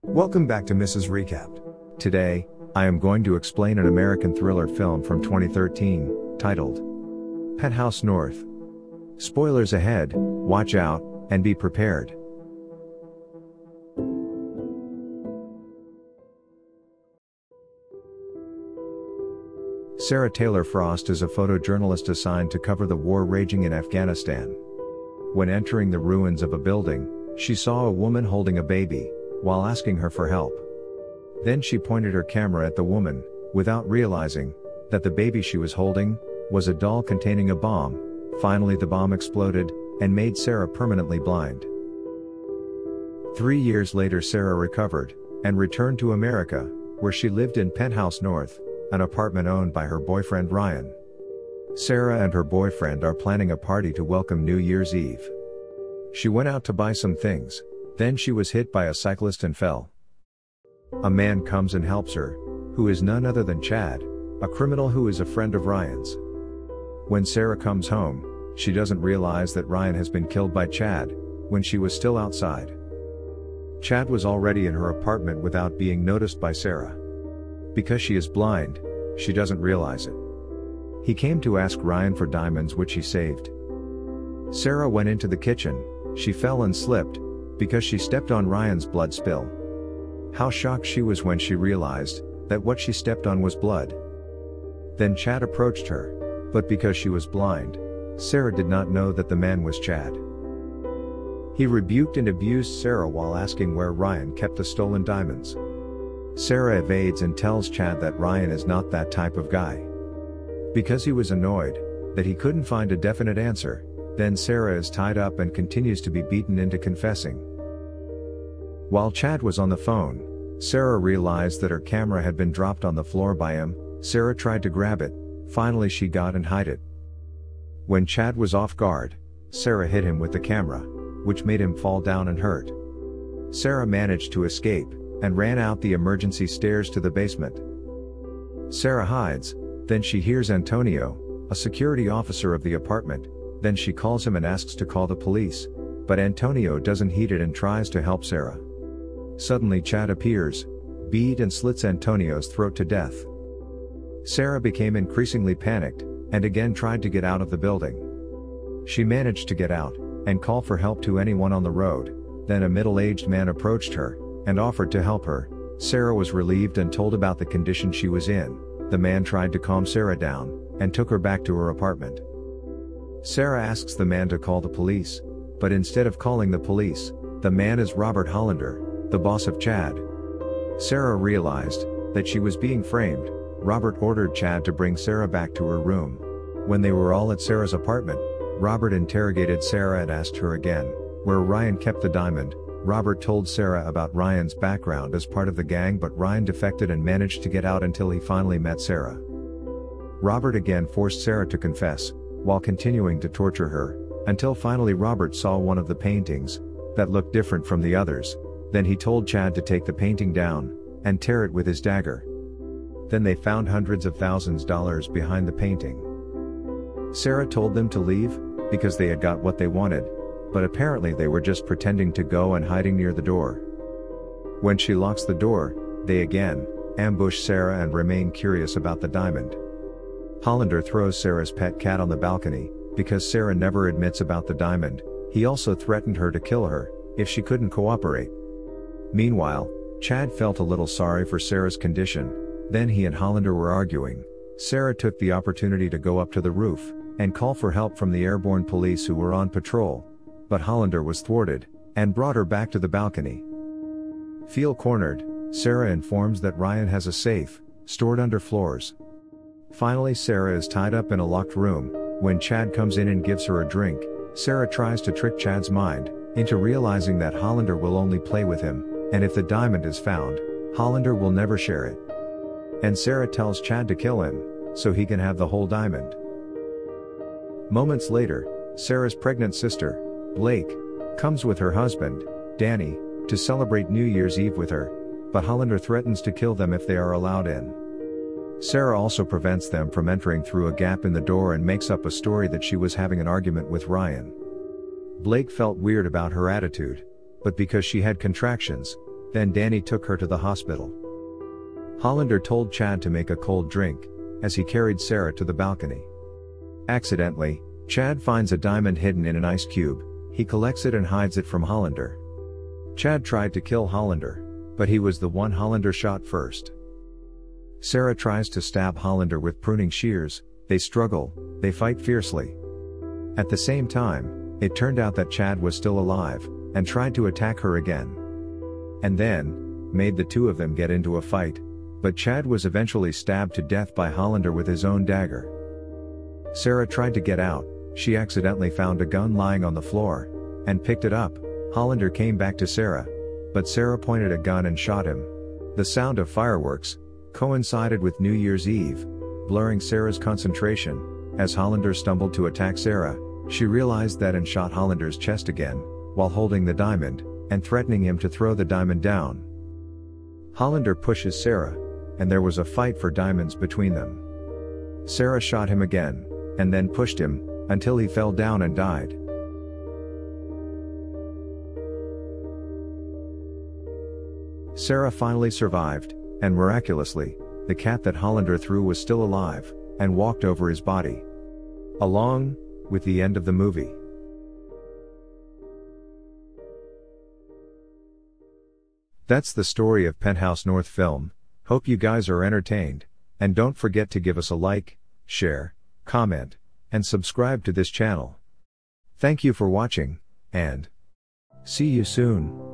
Welcome back to Mrs. Recapped. Today, I am going to explain an American thriller film from 2013, titled Penthouse North. Spoilers ahead, watch out, and be prepared. Sara Taylor Frost is a photojournalist assigned to cover the war raging in Afghanistan. When entering the ruins of a building, she saw a woman holding a baby, while asking her for help. Then she pointed her camera at the woman, without realizing that the baby she was holding was a doll containing a bomb. Finally, the bomb exploded and made Sara permanently blind. 3 years later, Sara recovered and returned to America, where she lived in Penthouse North, an apartment owned by her boyfriend Ryan. Sara and her boyfriend are planning a party to welcome New Year's Eve. She went out to buy some things, then she was hit by a cyclist and fell. A man comes and helps her, who is none other than Chad, a criminal who is a friend of Ryan's. When Sara comes home, she doesn't realize that Ryan has been killed by Chad, when she was still outside. Chad was already in her apartment without being noticed by Sara. Because she is blind, she doesn't realize it. He came to ask Ryan for diamonds which he saved. Sara went into the kitchen, she fell and slipped, because she stepped on Ryan's blood spill. How shocked she was when she realized that what she stepped on was blood. Then Chad approached her, but because she was blind, Sara did not know that the man was Chad. He rebuked and abused Sara while asking where Ryan kept the stolen diamonds. Sara evades and tells Chad that Ryan is not that type of guy. Because he was annoyed that he couldn't find a definite answer, then Sara is tied up and continues to be beaten into confessing. While Chad was on the phone, Sara realized that her camera had been dropped on the floor by him. Sara tried to grab it, finally she got and hid it. When Chad was off guard, Sara hit him with the camera, which made him fall down and hurt. Sara managed to escape and ran out the emergency stairs to the basement. Sara hides, then she hears Antonio, a security officer of the apartment, then she calls him and asks to call the police, but Antonio doesn't heed it and tries to help Sara. Suddenly Chad appears, beat and slits Antonio's throat to death. Sara became increasingly panicked, and again tried to get out of the building. She managed to get out, and call for help to anyone on the road, then a middle-aged man approached her, and offered to help her. Sara was relieved and told about the condition she was in. The man tried to calm Sara down, and took her back to her apartment. Sara asks the man to call the police, but instead of calling the police, the man is Robert Hollander, the boss of Chad. Sara realized that she was being framed. Robert ordered Chad to bring Sara back to her room. When they were all at Sara's apartment, Robert interrogated Sara and asked her again where Ryan kept the diamond. Robert told Sara about Ryan's background as part of the gang, but Ryan defected and managed to get out until he finally met Sara. Robert again forced Sara to confess, while continuing to torture her, until finally Robert saw one of the paintings that looked different from the others. Then he told Chad to take the painting down and tear it with his dagger. Then they found hundreds of thousands of dollars behind the painting. Sara told them to leave because they had got what they wanted, but apparently they were just pretending to go and hiding near the door. When she locks the door, they again ambush Sara and remain curious about the diamond. Hollander throws Sara's pet cat on the balcony, because Sara never admits about the diamond. He also threatened her to kill her if she couldn't cooperate. Meanwhile, Chad felt a little sorry for Sara's condition. Then he and Hollander were arguing. Sara took the opportunity to go up to the roof and call for help from the airborne police who were on patrol, but Hollander was thwarted and brought her back to the balcony. Feel cornered, Sara informs that Ryan has a safe stored under floors. Finally, Sara is tied up in a locked room. When Chad comes in and gives her a drink, Sara tries to trick Chad's mind into realizing that Hollander will only play with him, and if the diamond is found, Hollander will never share it. And Sara tells Chad to kill him, so he can have the whole diamond. Moments later, Sara's pregnant sister, Blake, comes with her husband, Danny, to celebrate New Year's Eve with her, but Hollander threatens to kill them if they are allowed in. Sara also prevents them from entering through a gap in the door and makes up a story that she was having an argument with Ryan. Blake felt weird about her attitude, but because she had contractions, Then Danny took her to the hospital. Hollander told Chad to make a cold drink, as he carried Sara to the balcony. Accidentally, Chad finds a diamond hidden in an ice cube. He collects it and hides it from Hollander. Chad tried to kill Hollander, but he was the one Hollander shot first. Sara tries to stab Hollander with pruning shears. They struggle, they fight fiercely. At the same time, it turned out that Chad was still alive, and tried to attack her again. And then, made the two of them get into a fight, but Chad was eventually stabbed to death by Hollander with his own dagger. Sara tried to get out. She accidentally found a gun lying on the floor, and picked it up. Hollander came back to Sara, but Sara pointed a gun and shot him. The sound of fireworks coincided with New Year's Eve, blurring Sara's concentration. As Hollander stumbled to attack Sara, she realized that and shot Hollander's chest again, while holding the diamond, and threatening him to throw the diamond down. Hollander pushes Sara, and there was a fight for diamonds between them. Sara shot him again, and then pushed him, until he fell down and died. Sara finally survived, and miraculously, the cat that Hollander threw was still alive, and walked over his body. Along with the end of the movie. That's the story of Penthouse North film. Hope you guys are entertained, and don't forget to give us a like, share, comment, and subscribe to this channel. Thank you for watching, and see you soon.